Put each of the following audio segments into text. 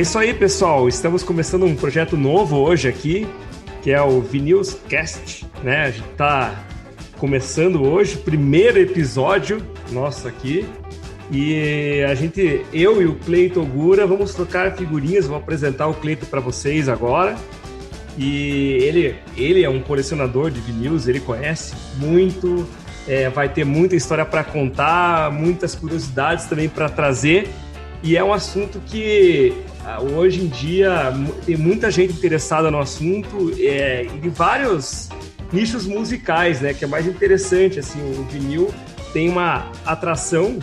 É isso aí, pessoal. Estamos começando um projeto novo hoje aqui, que é o Vinilcast, né? A gente está começando hoje, primeiro episódio nosso aqui. E eu e o Cleiton Gura vamos trocar figurinhas, vou apresentar o Cleiton para vocês agora. E ele é um colecionador de vinis, ele conhece muito, vai ter muita história para contar, muitas curiosidades também para trazer. E é um assunto que hoje em dia tem muita gente interessada no assunto e de vários nichos musicais, né? Que é mais interessante, assim, o vinil tem uma atração,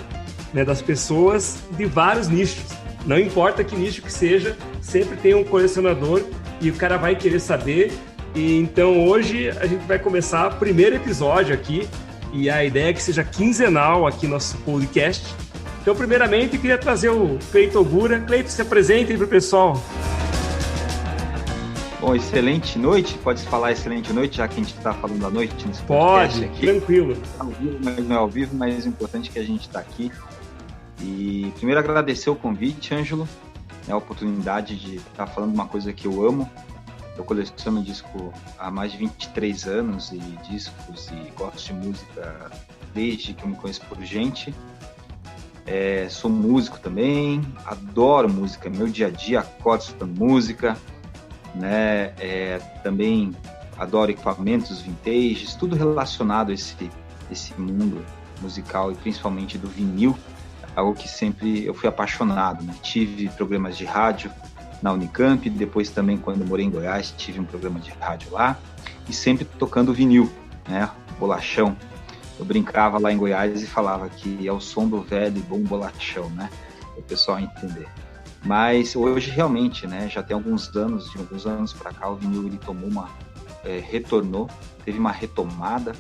né, das pessoas de vários nichos. Não importa que nicho que seja, sempre tem um colecionador e o cara vai querer saber. E então hoje a gente vai começar o primeiro episódio aqui e a ideia é que seja quinzenal aqui no nosso podcast. Então, primeiramente, eu queria trazer o Cleiton Gura. Cleiton, se apresente aí para o pessoal. Bom, excelente noite. Pode falar excelente noite, já que a gente está falando da noite nesse podcast. Pode, aqui. Tranquilo. Ao vivo, mas não é ao vivo, mas o importante é que a gente está aqui. E primeiro agradecer o convite, Ângelo, a oportunidade de estar falando uma coisa que eu amo. Eu coleciono disco há mais de 23 anos e discos e gosto de música desde que eu me conheço por gente. Sou músico também, adoro música, meu dia a dia acordo escutando música, né? Também adoro equipamentos vintage, tudo relacionado a esse mundo musical e principalmente do vinil, algo que sempre eu fui apaixonado, né? Tive programas de rádio na Unicamp, depois também quando eu morei em Goiás tive um programa de rádio lá e sempre tocando vinil, né? Bolachão. Eu brincava lá em Goiás e falava que é o som do velho e bom bolachão, né? Para o pessoal entender. Mas hoje realmente, né? Já tem alguns anos para cá, o vinil ele retornou, teve uma retomada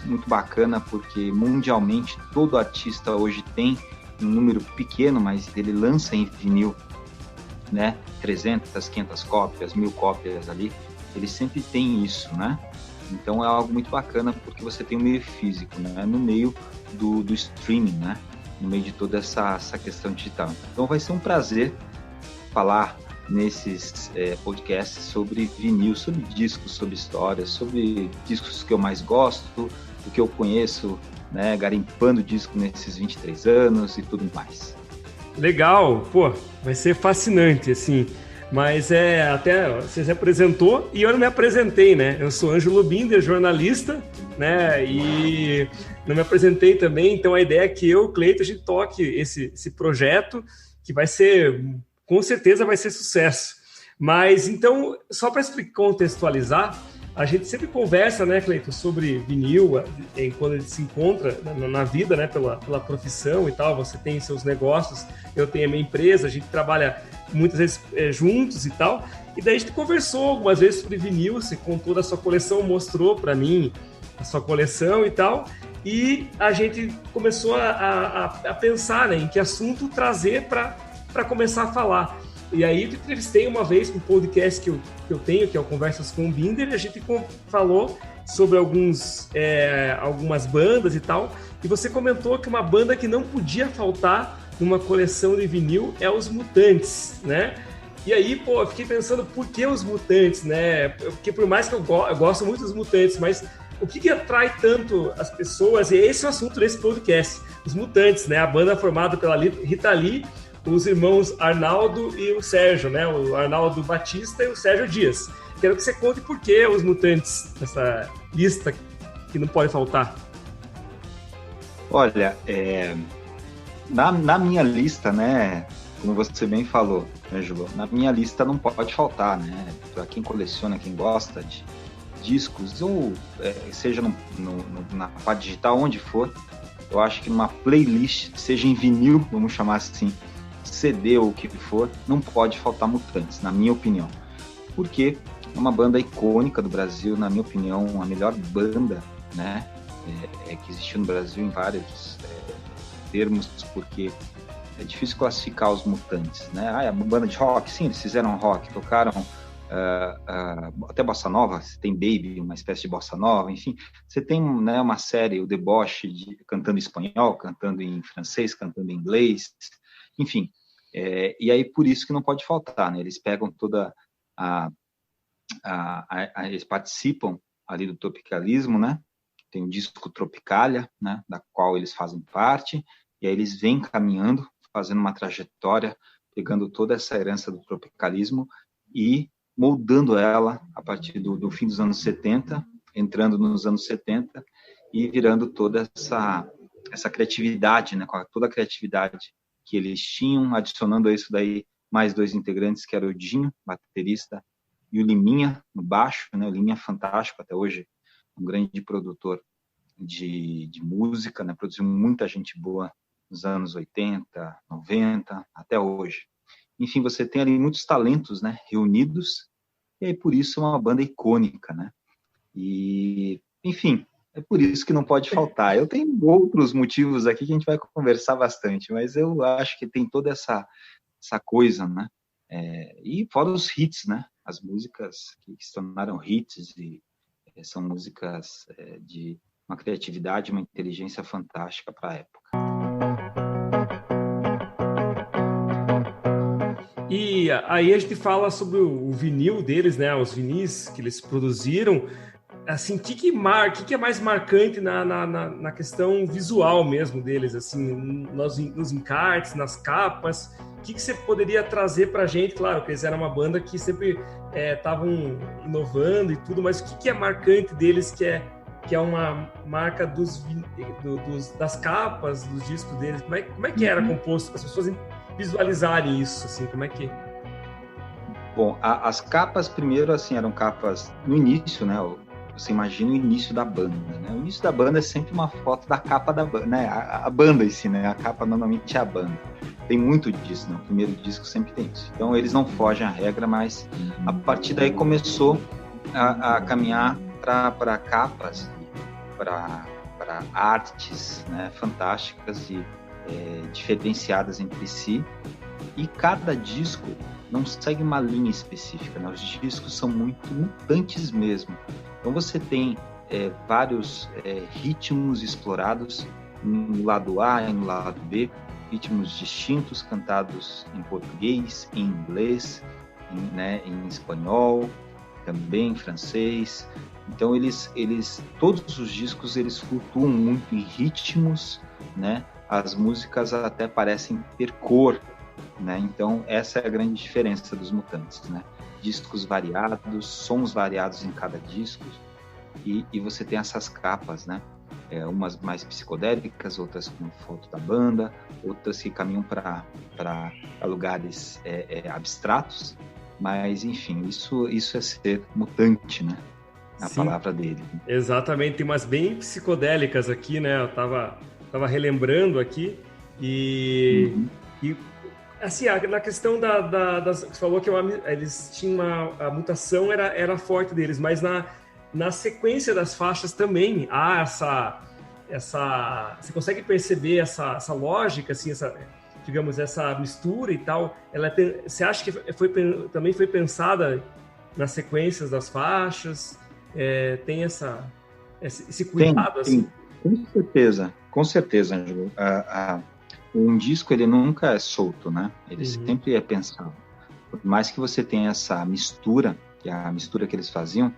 muito bacana, porque mundialmente todo artista hoje tem um número pequeno, mas ele lança em vinil, né? 300, 500 cópias, 1000 cópias ali, ele sempre tem isso, né? Então é algo muito bacana porque você tem um meio físico, né? No meio do streaming, né? No meio de toda essa questão digital. Então vai ser um prazer falar nesses podcasts sobre vinil, sobre discos, sobre histórias, sobre discos que eu mais gosto, do que eu conheço, né? Garimpando disco nesses 23 anos e tudo mais. Legal, pô, vai ser fascinante, assim. Mas até você se apresentou e eu não me apresentei, né? Eu sou Ângelo Binder, jornalista, né? E não me apresentei também, então a ideia é que eu, Cleiton, a gente toque esse projeto que vai ser, com certeza vai ser sucesso. Mas então, só para contextualizar, a gente sempre conversa, né, Cleiton, sobre vinil, quando ele se encontra na vida, né, pela profissão e tal. Você tem seus negócios, eu tenho a minha empresa, a gente trabalha muitas vezes juntos e tal. E daí a gente conversou algumas vezes sobre vinil, você contou da sua coleção, mostrou para mim a sua coleção e tal. E a gente começou a pensar, né, em que assunto trazer para começar a falar. E aí eu te entrevistei uma vez para um podcast que eu tenho, que é o Conversas com o Binder, e a gente falou sobre algumas bandas e tal, e você comentou que uma banda que não podia faltar numa coleção de vinil é os Mutantes, né? E aí, pô, eu fiquei pensando, por que os Mutantes, né? Porque por mais que eu gosto muito dos Mutantes, mas o que atrai tanto as pessoas, e esse é o assunto desse podcast, os Mutantes, né? A banda formada pela Rita Lee, os irmãos Arnaldo e o Sérgio, né? O Arnaldo Batista e o Sérgio Dias. Quero que você conte por que os Mutantes, nessa lista que não pode faltar. Olha, na minha lista, né? Como você bem falou, Ângelo, na minha lista não pode faltar, né? Para quem coleciona, quem gosta de discos, ou seja na parte digital, onde for, eu acho que numa playlist, seja em vinil, vamos chamar assim, CD ou o que for, não pode faltar Mutantes, na minha opinião. Porque é uma banda icônica do Brasil, na minha opinião, a melhor banda, né, que existiu no Brasil em vários termos, porque é difícil classificar os Mutantes, né? É uma banda de rock, sim, eles fizeram rock, tocaram até bossa nova, você tem Baby, uma espécie de bossa nova, enfim, você tem, né, uma série, o Deboche, cantando em espanhol, cantando em francês, cantando em inglês, enfim, E aí, por isso que não pode faltar, né? Eles pegam toda eles participam ali do tropicalismo, né? Tem o disco Tropicália, né? Da qual eles fazem parte, e aí eles vêm caminhando, fazendo uma trajetória, pegando toda essa herança do tropicalismo e moldando ela a partir do fim dos anos 70, entrando nos anos 70 e virando toda essa criatividade, né? Com toda a criatividade que eles tinham, adicionando a isso daí mais 2 integrantes, que era o Dinho, baterista, e o Liminha, no baixo, né? O Liminha é fantástico, até hoje, um grande produtor de música, né? Produziu muita gente boa nos anos 80, 90, até hoje. Enfim, você tem ali muitos talentos, né? Reunidos, e aí por isso é uma banda icônica, né? E, enfim, é por isso que não pode faltar. Eu tenho outros motivos aqui que a gente vai conversar bastante, mas eu acho que tem toda essa coisa, né? E fora os hits, né? As músicas que se tornaram hits e são músicas de uma criatividade, uma inteligência fantástica para a época. E aí a gente fala sobre o vinil deles, né? Os vinis que eles produziram. Assim, o que é mais marcante na questão visual mesmo deles, assim, nos encartes, nas capas? O que você poderia trazer para a gente? Claro que eles eram uma banda que sempre estavam inovando e tudo, mas o que é marcante deles que é uma marca das capas dos discos deles? Como é que era composto para as pessoas visualizarem isso, assim, como é que... Bom, as capas, primeiro, assim, eram capas no início, né? Você imagina o início da banda, né? O início da banda é sempre uma foto da capa da banda, né? A banda em si, né? A capa normalmente é a banda. Tem muito disso, né? O primeiro disco sempre tem isso. Então, eles não fogem à regra, mas a partir daí começou a caminhar para capas, para artes, né? Fantásticas e diferenciadas entre si. E cada disco não segue uma linha específica, né? Os discos são muito mutantes mesmo. Então você tem vários ritmos explorados no lado A e no lado B, ritmos distintos cantados em português, em inglês, em espanhol, também em francês. Então todos os discos eles flutuam muito em ritmos, né? As músicas até parecem ter cor, né? Então essa é a grande diferença dos Mutantes, né? Discos variados, sons variados em cada disco, e você tem essas capas, né? Umas mais psicodélicas, outras com foto da banda, outras que caminham para lugares abstratos, mas enfim, isso é ser mutante, né? A Sim, palavra dele. Exatamente, tem umas bem psicodélicas aqui, né? Eu tava relembrando aqui e assim, na questão você falou que eles tinham a mutação era forte deles, mas na sequência das faixas também há você consegue perceber essa lógica, assim, digamos, essa mistura e tal. Você acha que também foi pensada nas sequências das faixas? Tem esse cuidado, assim? Com certeza, Ângelo. Um disco, ele nunca é solto, né? Ele sempre é pensado. Por mais que você tenha essa mistura, que é a mistura que eles faziam,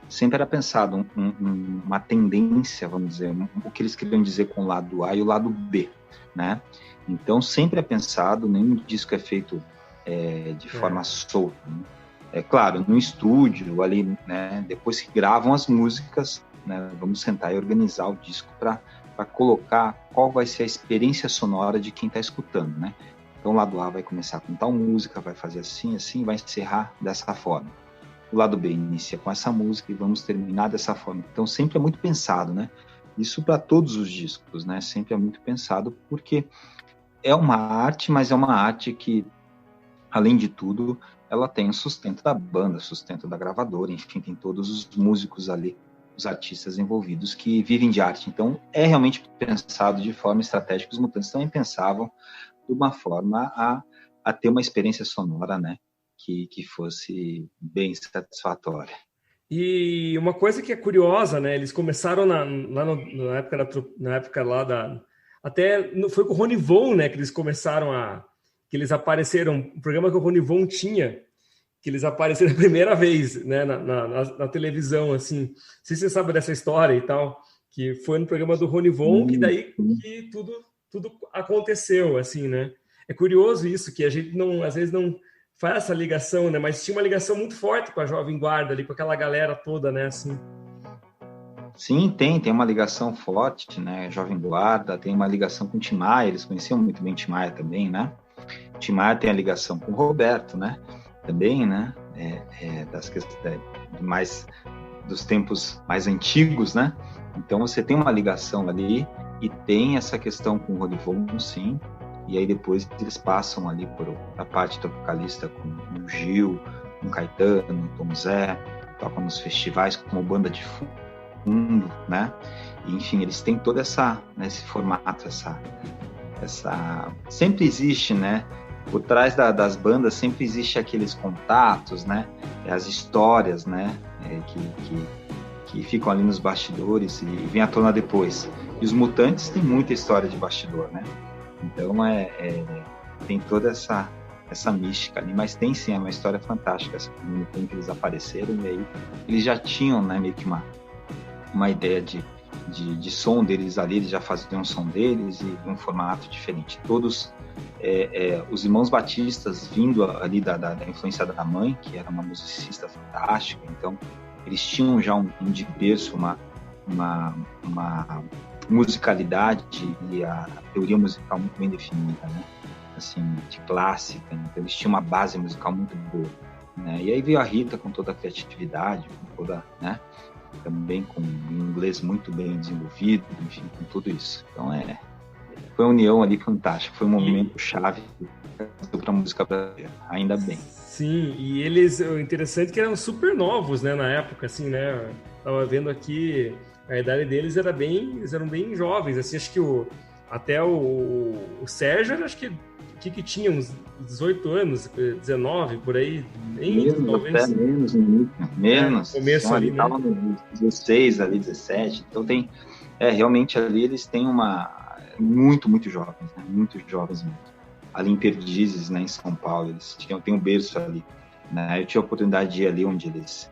sempre era pensado uma tendência, vamos dizer, o que eles queriam dizer com o lado A e o lado B, né? Então, sempre é pensado, nenhum disco é feito de forma solta, né? É claro, no estúdio, ali, né? Depois que gravam as músicas, né? Vamos sentar e organizar o disco para colocar qual vai ser a experiência sonora de quem está escutando, né? Então, o lado A vai começar com tal música, vai fazer assim, assim, vai encerrar dessa forma. O lado B inicia com essa música e vamos terminar dessa forma. Então, sempre é muito pensado, né? Isso para todos os discos, né? Sempre é muito pensado, porque é uma arte, mas é uma arte que, além de tudo, ela tem o sustento da banda, sustento da gravadora, enfim, tem todos os músicos ali, os artistas envolvidos que vivem de arte. Então, é realmente pensado de forma estratégica. Os Mutantes também pensavam de uma forma a ter uma experiência sonora, né, que fosse bem satisfatória. E uma coisa que é curiosa, né, eles começaram na época lá até foi com o Rony Von, né, que eles começaram que eles apareceram, um programa que o Ronivon tinha, que eles apareceram a primeira vez, né, na televisão, assim. Não sei se você sabe dessa história e tal, que foi no programa do Ronivon que daí que tudo aconteceu, assim, né? É curioso isso, que a gente não, às vezes não faz essa ligação, né? Mas tinha uma ligação muito forte com a Jovem Guarda ali, com aquela galera toda, né, assim. Sim, tem uma ligação forte, né? Jovem Guarda, tem uma ligação com o Tim Maia, eles conheciam muito bem o Tim Maia também, né? O Tim Maia tem a ligação com o Roberto, né? Também, né? Das questões mais dos tempos mais antigos, né? Então você tem uma ligação ali e tem essa questão com o Ronivon, sim. E aí depois eles passam ali por a parte tropicalista com o Gil, com o Caetano, Tom Zé, tocam nos festivais como banda de fundo, né? E, enfim, eles têm toda esse formato, sempre existe, né? Por trás das bandas sempre existe aqueles contatos, né? As histórias, né? Que ficam ali nos bastidores e vêm à tona depois. E os Mutantes têm muita história de bastidor, né? Então tem toda essa mística ali, mas tem sim, é uma história fantástica essa comunidade que eles apareceram e aí eles já tinham, né, meio que uma ideia de som deles ali, eles já faziam um som deles e um formato diferente. Todos os irmãos Batistas vindo ali da influência da mãe, que era uma musicista fantástica, então eles tinham já de berço uma musicalidade e a teoria musical muito bem definida, né? Assim, de clássica, então eles tinham uma base musical muito boa, né? E aí veio a Rita com toda a criatividade, com toda, né? Também com um inglês muito bem desenvolvido, enfim, com tudo isso. Então foi uma união ali fantástica, foi um momento chave para a música brasileira, ainda bem. Sim, e eles, o interessante é que eram super novos, né, na época, assim, né? Tava vendo aqui, a idade deles eles eram bem jovens, assim, acho que até o Sérgio, acho que tinha uns 18 anos, 19, por aí, nem isso, talvez. Até menos. Começo ali, né? Estavam nos 16, ali, 17, então realmente ali eles têm muito jovens, né? Muito jovens mesmo. Ali em Perdizes, né, em São Paulo, eles tem um berço ali, né? Eu tive a oportunidade de ir ali onde eles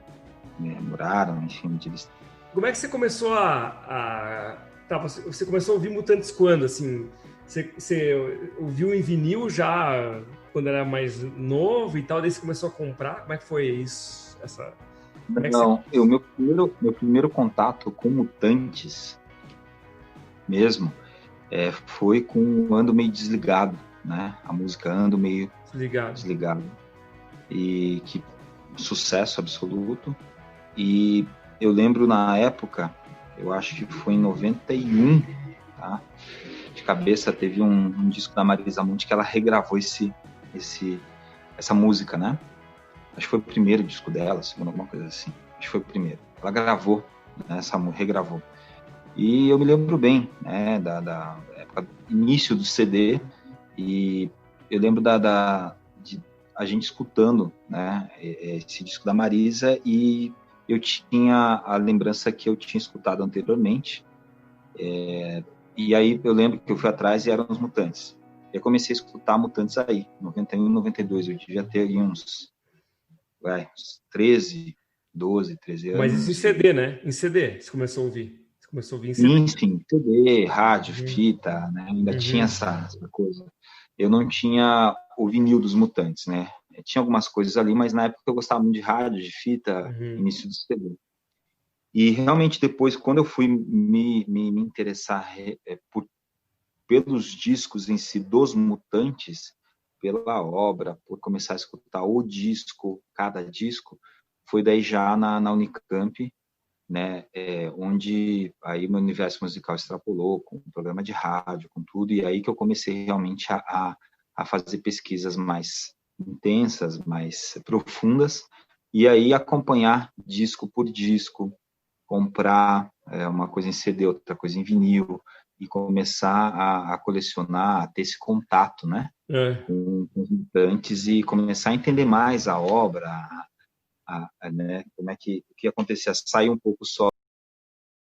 moraram, enfim, onde eles... Como é que você começou você começou a ouvir Mutantes quando, assim? Você ouviu em vinil já quando era mais novo e tal, daí você começou a comprar? Como é que foi isso? Não, meu primeiro contato com Mutantes mesmo foi com Ando Meio Desligado, né? A música Ando Meio Desligado. E que sucesso absoluto. E eu lembro na época, eu acho que foi em 91, tá? De cabeça, teve um disco da Marisa Monte que ela regravou essa música, né? Acho que foi o primeiro disco dela, segundo alguma coisa assim. Acho que foi o primeiro. Ela gravou, né? Regravou. E eu me lembro bem, né? Da época do início do CD, e eu lembro de a gente escutando, né? Esse disco da Marisa, e eu tinha a lembrança que eu tinha escutado anteriormente, e aí eu lembro que eu fui atrás e eram os Mutantes. Eu comecei a escutar Mutantes aí, 91, 92, eu devia ter ali uns 13 anos. Mas isso em CD, né? Em CD, você começou a ouvir. Você começou a ouvir em CD. Sim, CD, rádio, fita, né? Ainda tinha essa coisa. Eu não tinha o vinil dos Mutantes, né? Tinha algumas coisas ali, mas na época eu gostava muito de rádio, de fita, início do CD. E realmente depois, quando eu fui me interessar pelos discos em si dos Mutantes, pela obra, por começar a escutar o disco, cada disco, foi daí já na Unicamp, né, onde aí meu universo musical extrapolou com o programa de rádio, com tudo, e aí que eu comecei realmente a fazer pesquisas mais intensas, mais profundas, e aí acompanhar disco por disco, comprar uma coisa em CD, outra coisa em vinil, e começar a colecionar, a ter esse contato, né, com os Mutantes, e começar a entender mais a obra, né, como é que o que acontecia, sair um pouco só